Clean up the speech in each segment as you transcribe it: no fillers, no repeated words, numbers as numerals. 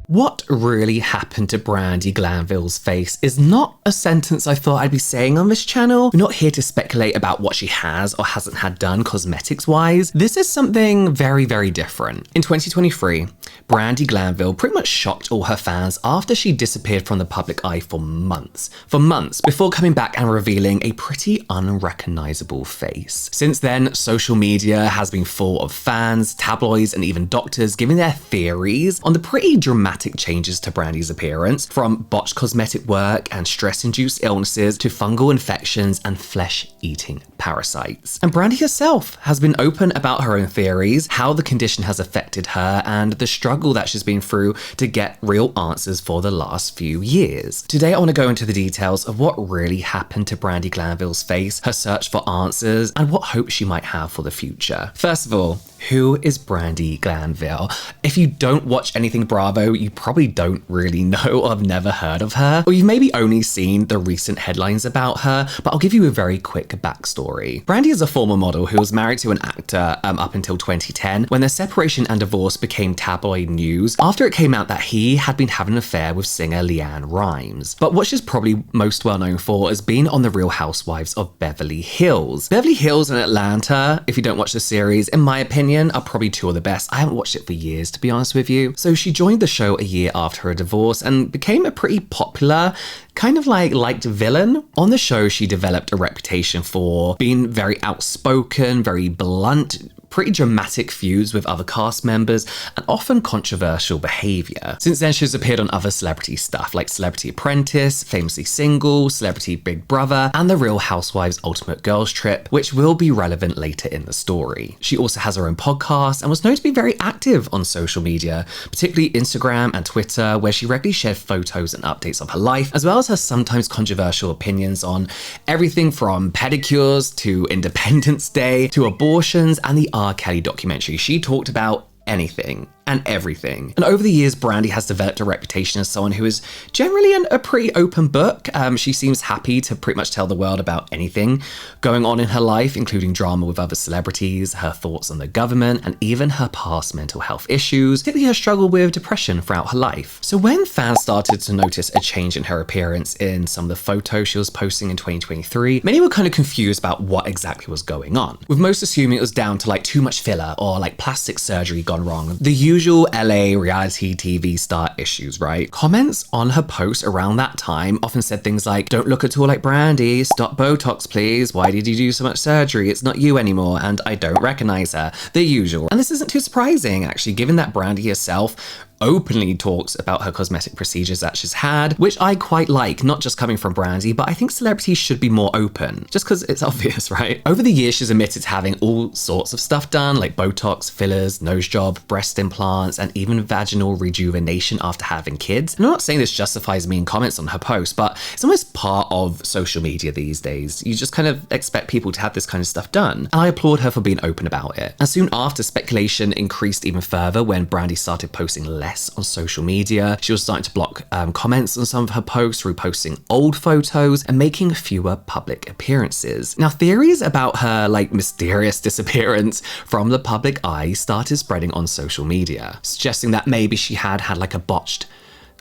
What really happened to Brandi Glanville's face is not a sentence I thought I'd be saying on this channel. We're not here to speculate about what she has or hasn't had done cosmetics-wise. This is something very, very different. In 2023, Brandi Glanville pretty much shocked all her fans after she disappeared from the public eye for months, before coming back and revealing a pretty unrecognizable face. Since then, social media has been full of fans, tabloids, and even doctors giving their theories on the pretty dramatic changes to Brandi's appearance, from botched cosmetic work and stress-induced illnesses to fungal infections and flesh-eating parasites. And Brandi herself has been open about her own theories, how the condition has affected her, and the struggle that she's been through to get real answers for the last few years. Today, I want to go into the details of what really happened to Brandi Glanville's face, her search for answers, and what hope she might have for the future. First of all, who is Brandi Glanville? If you don't watch anything Bravo, you probably don't really know or have never heard of her, or you've maybe only seen the recent headlines about her, but I'll give you a very quick backstory. Brandi is a former model who was married to an actor up until 2010, when their separation and divorce became tabloid news after it came out that he had been having an affair with singer LeAnn Rimes. But what she's probably most well known for is being on The Real Housewives of Beverly Hills. Beverly Hills and Atlanta, if you don't watch the series, in my opinion, are probably two of the best. I haven't watched it for years, to be honest with you. So she joined the show a year after her divorce and became a pretty popular, kind of liked villain. On the show, she developed a reputation for being very outspoken, very blunt, pretty dramatic feuds with other cast members, and often controversial behaviour. Since then, she's appeared on other celebrity stuff like Celebrity Apprentice, Famously Single, Celebrity Big Brother, and The Real Housewives Ultimate Girls Trip, which will be relevant later in the story. She also has her own podcast and was known to be very active on social media, particularly Instagram and Twitter, where she regularly shared photos and updates of her life, as well as her sometimes controversial opinions on everything from pedicures to Independence Day to abortions and the R. Kelly documentary. She talked about anything and everything. And over the years, Brandi has developed a reputation as someone who is generally a pretty open book. She seems happy to pretty much tell the world about anything going on in her life, including drama with other celebrities, her thoughts on the government, and even her past mental health issues, particularly her struggle with depression throughout her life. So when fans started to notice a change in her appearance in some of the photos she was posting in 2023, many were kind of confused about what exactly was going on, with most assuming it was down to too much filler or plastic surgery gone wrong. The usual LA reality TV star issues, right? Comments on her posts around that time often said things like, "Don't look at all like Brandi, stop Botox please, why did you do so much surgery, it's not you anymore, and I don't recognize her," the usual. And this isn't too surprising actually, given that Brandi herself openly talks about her cosmetic procedures that she's had, which I quite like, not just coming from Brandi, but I think celebrities should be more open, just because it's obvious, right? Over the years, she's admitted to having all sorts of stuff done, like Botox, fillers, nose job, breast implants, and even vaginal rejuvenation after having kids. And I'm not saying this justifies mean comments on her post, but it's almost part of social media these days. You just kind of expect people to have this kind of stuff done. And I applaud her for being open about it. And soon after, speculation increased even further when Brandi started posting less on social media. She was starting to block comments on some of her posts, reposting old photos, and making fewer public appearances. Now, theories about her mysterious disappearance from the public eye started spreading on social media, suggesting that maybe she had a botched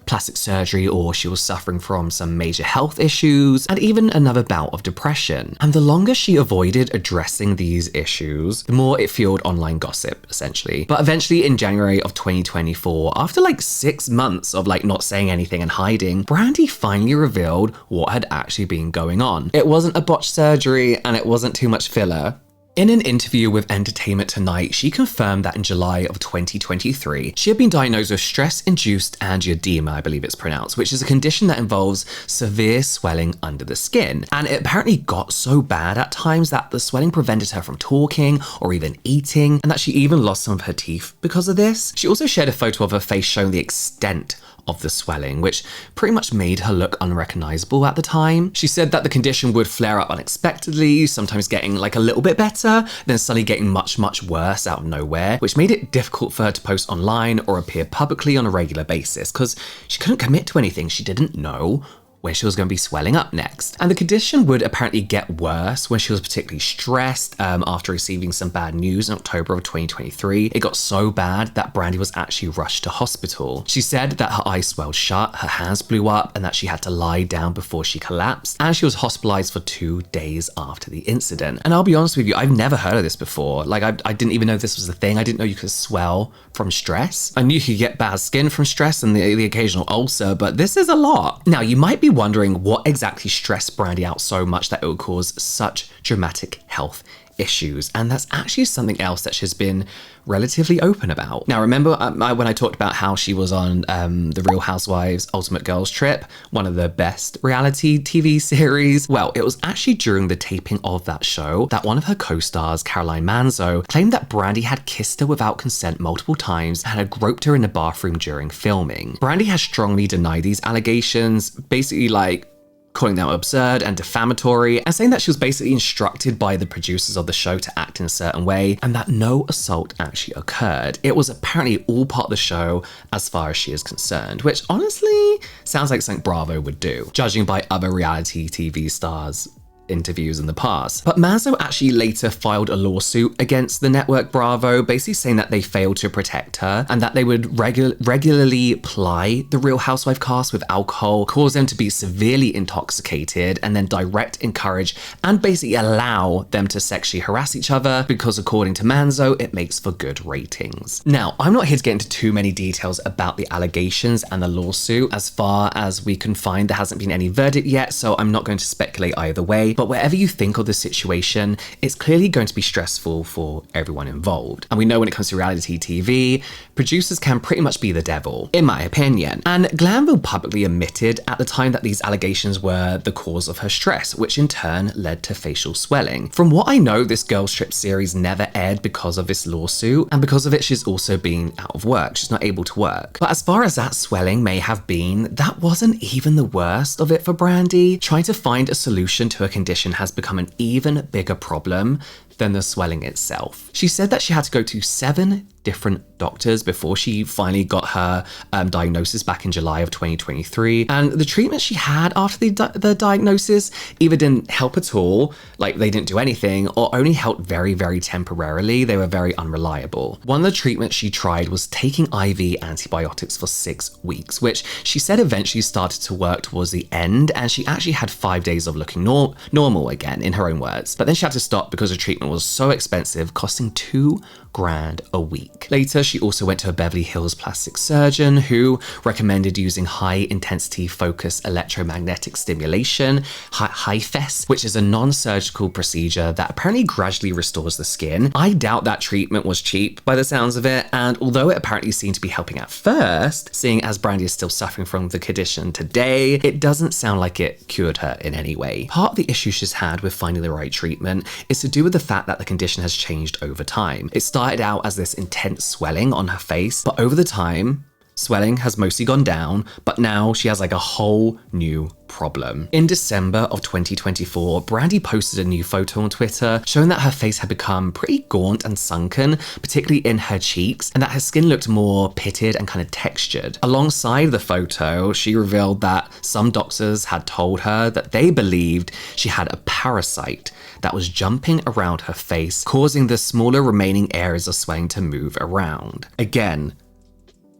plastic surgery, or she was suffering from some major health issues, and even another bout of depression. And the longer she avoided addressing these issues, the more it fueled online gossip, essentially. But eventually in January of 2024, after 6 months of not saying anything and hiding, Brandi finally revealed what had actually been going on. It wasn't a botched surgery, and it wasn't too much filler. In an interview with Entertainment Tonight, she confirmed that in July of 2023, she had been diagnosed with stress-induced angioedema, I believe it's pronounced, which is a condition that involves severe swelling under the skin. And it apparently got so bad at times that the swelling prevented her from talking or even eating, and that she even lost some of her teeth because of this. She also shared a photo of her face showing the extent of the swelling, which pretty much made her look unrecognizable at the time. She said that the condition would flare up unexpectedly, sometimes getting a little bit better, then suddenly getting much, much worse out of nowhere, which made it difficult for her to post online or appear publicly on a regular basis, because she couldn't commit to anything she didn't know where she was going to be swelling up next. And the condition would apparently get worse when she was particularly stressed after receiving some bad news in October of 2023. It got so bad that Brandy was actually rushed to hospital. She said that her eyes swelled shut, her hands blew up, and that she had to lie down before she collapsed. And she was hospitalized for 2 days after the incident. And I'll be honest with you, I've never heard of this before. Like, I didn't even know this was a thing. I didn't know you could swell from stress. I knew you could get bad skin from stress and the occasional ulcer, but this is a lot. Now, you might be wondering what exactly stressed Brandy out so much that it would cause such dramatic health issues, and that's actually something else that she's been relatively open about. Now, remember when I talked about how she was on the Real Housewives Ultimate Girls Trip, one of the best reality TV series? Well, it was actually during the taping of that show that one of her co-stars, Caroline Manzo, claimed that Brandy had kissed her without consent multiple times and had groped her in the bathroom during filming. Brandy has strongly denied these allegations, basically like calling them absurd and defamatory, and saying that she was basically instructed by the producers of the show to act in a certain way, and that no assault actually occurred. It was apparently all part of the show as far as she is concerned, which honestly sounds like something Bravo would do, judging by other reality TV stars' interviews in the past. But Manzo actually later filed a lawsuit against the network Bravo, basically saying that they failed to protect her and that they would regularly ply the Real Housewife cast with alcohol, cause them to be severely intoxicated, and then direct, encourage, and basically allow them to sexually harass each other because, according to Manzo, it makes for good ratings. Now, I'm not here to get into too many details about the allegations and the lawsuit. As far as we can find, there hasn't been any verdict yet, so I'm not going to speculate either way. But whatever you think of the situation, it's clearly going to be stressful for everyone involved. And we know when it comes to reality TV, producers can pretty much be the devil, in my opinion. And Glanville publicly admitted at the time that these allegations were the cause of her stress, which in turn led to facial swelling. From what I know, this Girls Trip series never aired because of this lawsuit, and because of it, she's also been out of work. She's not able to work. But as far as that swelling may have been, that wasn't even the worst of it for Brandy. Trying to find a solution to a condition has become an even bigger problem than the swelling itself. She said that she had to go to 7 different doctors before she finally got her diagnosis back in July of 2023. And the treatment she had after the diagnosis either didn't help at all, like they didn't do anything, or only helped very, very temporarily. They were very unreliable. One of the treatments she tried was taking IV antibiotics for 6 weeks, which she said eventually started to work towards the end, and she actually had 5 days of looking normal again, in her own words. But then she had to stop because the treatment was so expensive, costing $2 grand a week. Later, she also went to a Beverly Hills plastic surgeon who recommended using high-intensity focused electromagnetic stimulation, HIFES, which is a non-surgical procedure that apparently gradually restores the skin. I doubt that treatment was cheap by the sounds of it, and although it apparently seemed to be helping at first, seeing as Brandy is still suffering from the condition today, it doesn't sound like it cured her in any way. Part of the issue she's had with finding the right treatment is to do with the fact that the condition has changed over time. It started out as this intense swelling on her face, but over the time, swelling has mostly gone down, but now she has like a whole new problem. In December of 2024, Brandy posted a new photo on Twitter showing that her face had become pretty gaunt and sunken, particularly in her cheeks, and that her skin looked more pitted and kind of textured. Alongside the photo, she revealed that some doctors had told her that they believed she had a parasite that was jumping around her face, causing the smaller remaining areas of swelling to move around. Again,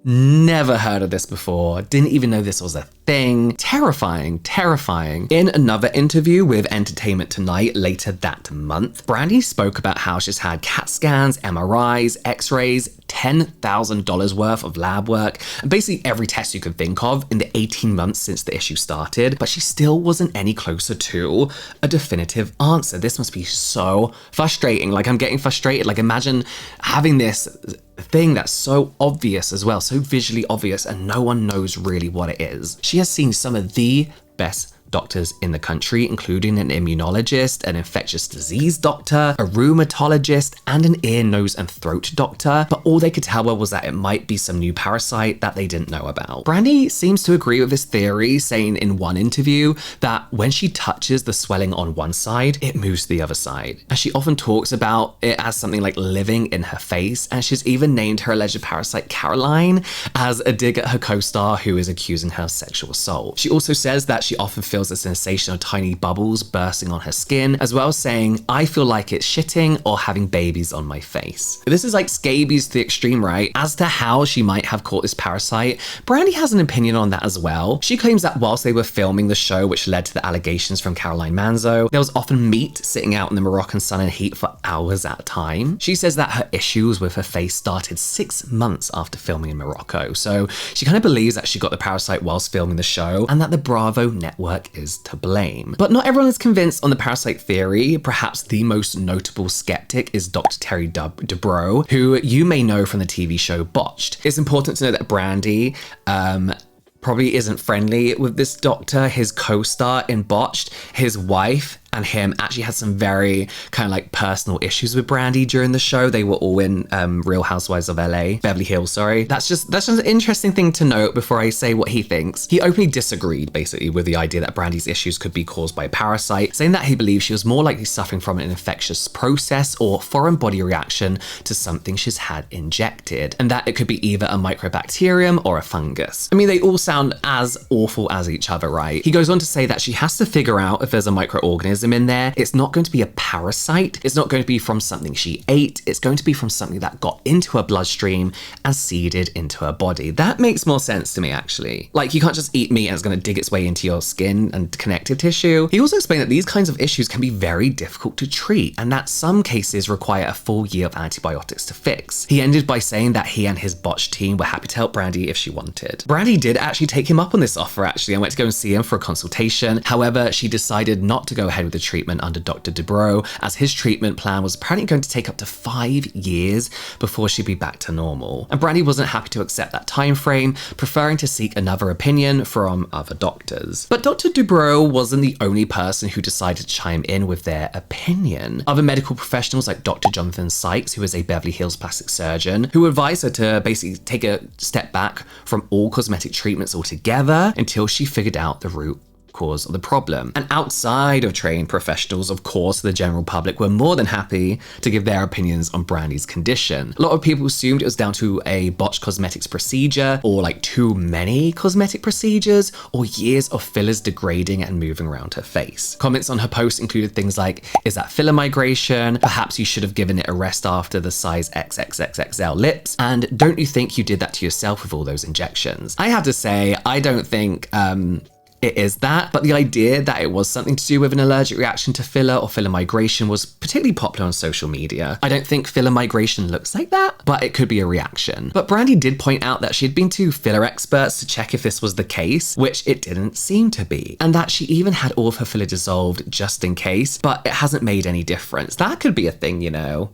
never heard of this before, didn't even know this was a thing. Terrifying, terrifying. In another interview with Entertainment Tonight later that month, Brandy spoke about how she's had CAT scans, MRIs, x-rays, $10,000 worth of lab work, and basically every test you could think of in the 18 months since the issue started, but she still wasn't any closer to a definitive answer. This must be so frustrating. Like, I'm getting frustrated. Like, imagine having this thing that's so obvious as well, so visually obvious, and no one knows really what it is. She has seen some of the best doctors in the country, including an immunologist, an infectious disease doctor, a rheumatologist, and an ear, nose, and throat doctor, but all they could tell her was that it might be some new parasite that they didn't know about. Brandy seems to agree with this theory, saying in one interview that when she touches the swelling on one side, it moves to the other side. And she often talks about it as something like living in her face, and she's even named her alleged parasite Caroline as a dig at her co-star who is accusing her of sexual assault. She also says that she often feels a sensation of tiny bubbles bursting on her skin, as well as saying, "I feel like it's shitting or having babies on my face." This is like scabies to the extreme, right? As to how she might have caught this parasite, Brandy has an opinion on that as well. She claims that whilst they were filming the show, which led to the allegations from Caroline Manzo, there was often meat sitting out in the Moroccan sun and heat for hours at a time. She says that her issues with her face started 6 months after filming in Morocco, so she kind of believes that she got the parasite whilst filming the show and that the Bravo network is to blame. But not everyone is convinced on the parasite theory. Perhaps the most notable skeptic is Dr. Terry Dubrow, who you may know from the TV show Botched. It's important to know that Brandy probably isn't friendly with this doctor. His co-star in Botched, his wife, and him actually had some very kind of like personal issues with Brandy during the show. They were all in Real Housewives of LA, Beverly Hills, sorry. That's just an interesting thing to note before I say what he thinks. He openly disagreed basically with the idea that Brandy's issues could be caused by a parasite, saying that he believes she was more likely suffering from an infectious process or foreign body reaction to something she's had injected, and that it could be either a microbacterium or a fungus. I mean, they all sound as awful as each other, right? He goes on to say that she has to figure out if there's a microorganism in there. It's not going to be a parasite. It's not going to be from something she ate. It's going to be from something that got into her bloodstream and seeded into her body. That makes more sense to me, actually. Like, you can't just eat meat and it's going to dig its way into your skin and connective tissue. He also explained that these kinds of issues can be very difficult to treat and that some cases require a full year of antibiotics to fix. He ended by saying that he and his Botched team were happy to help Brandy if she wanted. Brandy did actually take him up on this offer, actually, and went to go and see him for a consultation. However, she decided not to go ahead with the treatment under Dr. Dubrow, as his treatment plan was apparently going to take up to 5 years before she'd be back to normal. And Brandy wasn't happy to accept that time frame, preferring to seek another opinion from other doctors. But Dr. Dubrow wasn't the only person who decided to chime in with their opinion. Other medical professionals like Dr. Jonathan Sykes, who is a Beverly Hills plastic surgeon, who advised her to basically take a step back from all cosmetic treatments altogether until she figured out the root cause of the problem. And outside of trained professionals, of course, the general public were more than happy to give their opinions on Brandy's condition. A lot of people assumed it was down to a botched cosmetics procedure, or like too many cosmetic procedures, or years of fillers degrading and moving around her face. Comments on her post included things like, "Is that filler migration? Perhaps you should have given it a rest after the size XXXXL lips. And don't you think you did that to yourself with all those injections?" I have to say, I don't think it is that, but the idea that it was something to do with an allergic reaction to filler or filler migration was particularly popular on social media. I don't think filler migration looks like that, but it could be a reaction. But Brandy did point out that she had been to filler experts to check if this was the case, which it didn't seem to be, and that she even had all of her filler dissolved just in case, but it hasn't made any difference. That could be a thing, you know?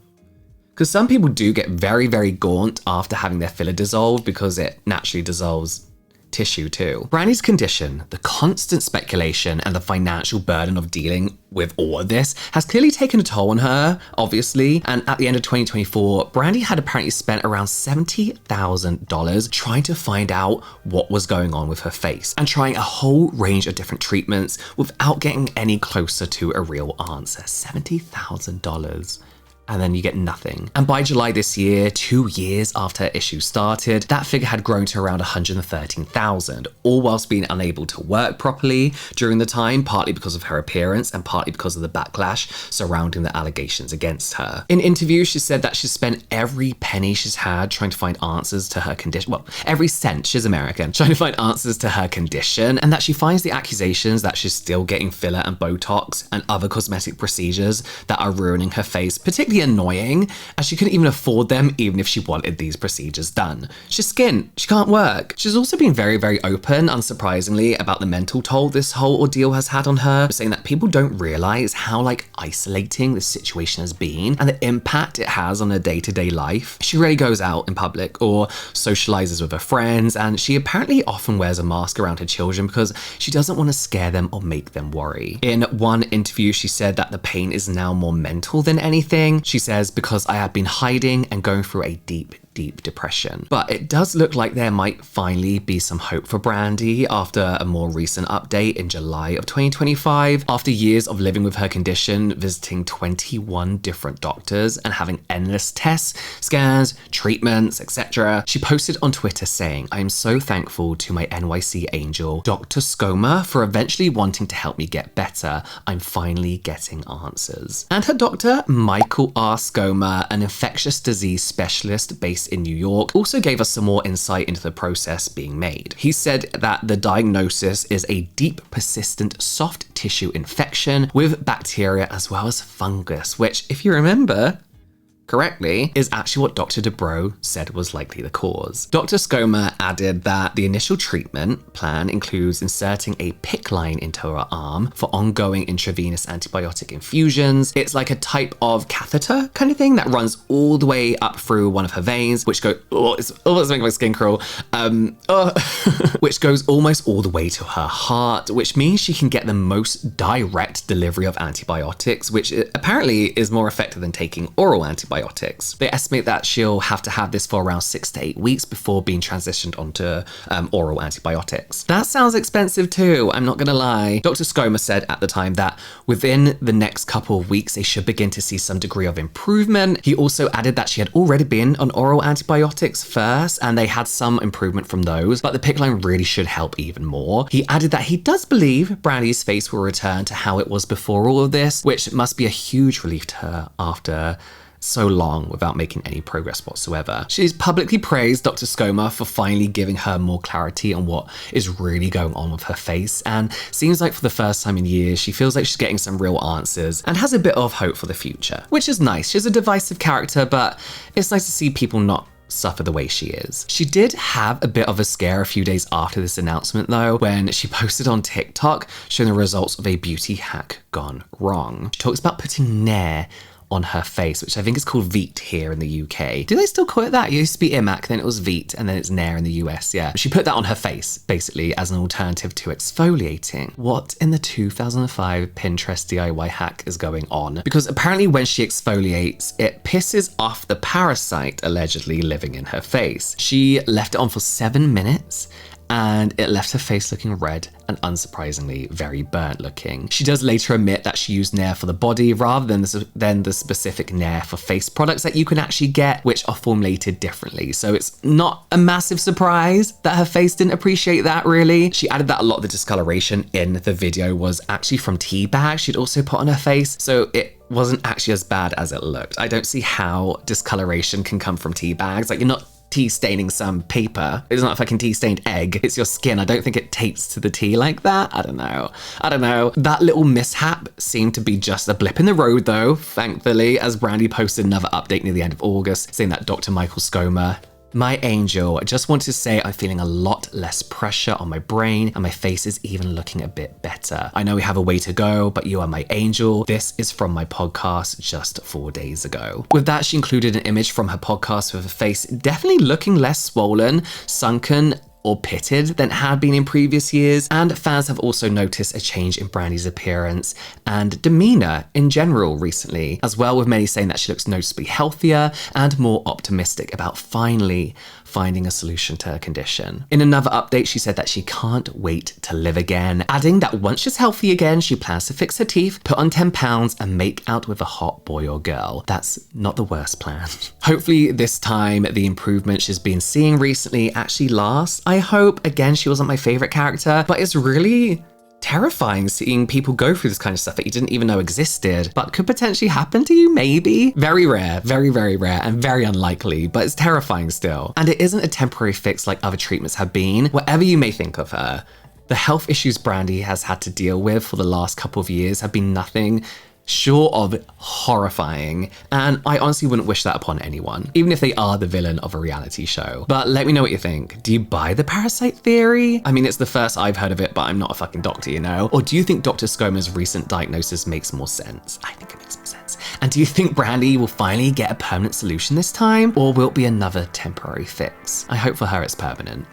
Because some people do get very, very gaunt after having their filler dissolved because it naturally dissolves tissue too. Brandy's condition, the constant speculation, and the financial burden of dealing with all of this has clearly taken a toll on her, obviously. And at the end of 2024, Brandy had apparently spent around $70,000 trying to find out what was going on with her face and trying a whole range of different treatments without getting any closer to a real answer. $70,000. And then you get nothing. And by July this year, 2 years after her issue started, that figure had grown to around $113,000, all whilst being unable to work properly during the time, partly because of her appearance and partly because of the backlash surrounding the allegations against her. In interviews, she said that she spent every penny she's had trying to find answers to her condition. Well, every cent, she's American, trying to find answers to her condition, and that she finds the accusations that she's still getting filler and Botox and other cosmetic procedures that are ruining her face, particularly really annoying, as she couldn't even afford them even if she wanted these procedures done. She's skint, she can't work. She's also been very, very open, unsurprisingly, about the mental toll this whole ordeal has had on her, saying that people don't realize how isolating this situation has been and the impact it has on her day-to-day life. She rarely goes out in public or socializes with her friends, and she apparently often wears a mask around her children because she doesn't want to scare them or make them worry. In one interview, she said that the pain is now more mental than anything. She says, because I have been hiding and going through a deep depression. But it does look like there might finally be some hope for Brandy after a more recent update in July of 2025. After years of living with her condition, visiting 21 different doctors and having endless tests, scans, treatments, etc., she posted on Twitter saying, "I am so thankful to my NYC angel, Dr. Scoma, for eventually wanting to help me get better. I'm finally getting answers." And her doctor, Michael R. Scoma, an infectious disease specialist based in New York, also gave us some more insight into the process being made. He said that the diagnosis is a deep, persistent, soft tissue infection with bacteria as well as fungus, which, if you remember correctly, is actually what Dr. Dubrow said was likely the cause. Dr. Scoma added that the initial treatment plan includes inserting a PICC line into her arm for ongoing intravenous antibiotic infusions. It's like a type of catheter kind of thing that runs all the way up through one of her veins, which it's making my skin crawl, which goes almost all the way to her heart, which means she can get the most direct delivery of antibiotics, which apparently is more effective than taking oral antibiotics. They estimate that she'll have to have this for around 6 to 8 weeks before being transitioned onto oral antibiotics. That sounds expensive too, I'm not gonna lie. Dr. Scoma said at the time that within the next couple of weeks, they should begin to see some degree of improvement. He also added that she had already been on oral antibiotics first, and they had some improvement from those, but the PICC line really should help even more. He added that he does believe Brandy's face will return to how it was before all of this, which must be a huge relief to her after so long without making any progress whatsoever. She's publicly praised Dr. Scoma for finally giving her more clarity on what is really going on with her face, and seems like for the first time in years, she feels like she's getting some real answers and has a bit of hope for the future, which is nice. She's a divisive character, but it's nice to see people not suffer the way she is. She did have a bit of a scare a few days after this announcement though, when she posted on TikTok showing the results of a beauty hack gone wrong. She talks about putting Nair on her face, which I think is called Veet here in the UK. Do they still call it that? It used to be Imac, then it was Veet, and then it's Nair in the US, yeah. She put that on her face, basically, as an alternative to exfoliating. What in the 2005 Pinterest DIY hack is going on? Because apparently when she exfoliates, it pisses off the parasite allegedly living in her face. She left it on for 7 minutes, and it left her face looking red and unsurprisingly very burnt looking. She does later admit that she used Nair for the body rather than the specific Nair for face products that you can actually get, which are formulated differently. So it's not a massive surprise that her face didn't appreciate that really. She added that a lot of the discoloration in the video was actually from tea bags she'd also put on her face, so it wasn't actually as bad as it looked. I don't see how discoloration can come from tea bags. Like, you're not tea staining some paper. It's not a fucking tea stained egg. It's your skin. I don't think it tapes to the tea like that. I don't know. That little mishap seemed to be just a blip in the road though, thankfully, as Brandy posted another update near the end of August saying that Dr. Michael Scoma, "My angel, I just wanted to say I'm feeling a lot less pressure on my brain and my face is even looking a bit better. I know we have a way to go, but you are my angel. This is from my podcast just 4 days ago." With that, she included an image from her podcast with her face definitely looking less swollen, sunken, or pitted than it had been in previous years, and fans have also noticed a change in Brandy's appearance and demeanor in general recently, as well, with many saying that she looks noticeably healthier and more optimistic about finally finding a solution to her condition. In another update, she said that she can't wait to live again, adding that once she's healthy again, she plans to fix her teeth, put on 10 pounds, and make out with a hot boy or girl. That's not the worst plan. Hopefully this time, the improvement she's been seeing recently actually lasts. I hope. Again, she wasn't my favorite character, but it's really terrifying seeing people go through this kind of stuff that you didn't even know existed, but could potentially happen to you, maybe. Very rare, very, very rare, and very unlikely, but it's terrifying still. And it isn't a temporary fix like other treatments have been. Whatever you may think of her, the health issues Brandy has had to deal with for the last couple of years have been nothing short of horrifying, and I honestly wouldn't wish that upon anyone, even if they are the villain of a reality show. But let me know what you think. Do you buy the Parasite theory? I mean, it's the first I've heard of it, but I'm not a fucking doctor, you know? Or do you think Dr. Scoma's recent diagnosis makes more sense? I think it makes more sense. And do you think Brandy will finally get a permanent solution this time, or will it be another temporary fix? I hope for her it's permanent.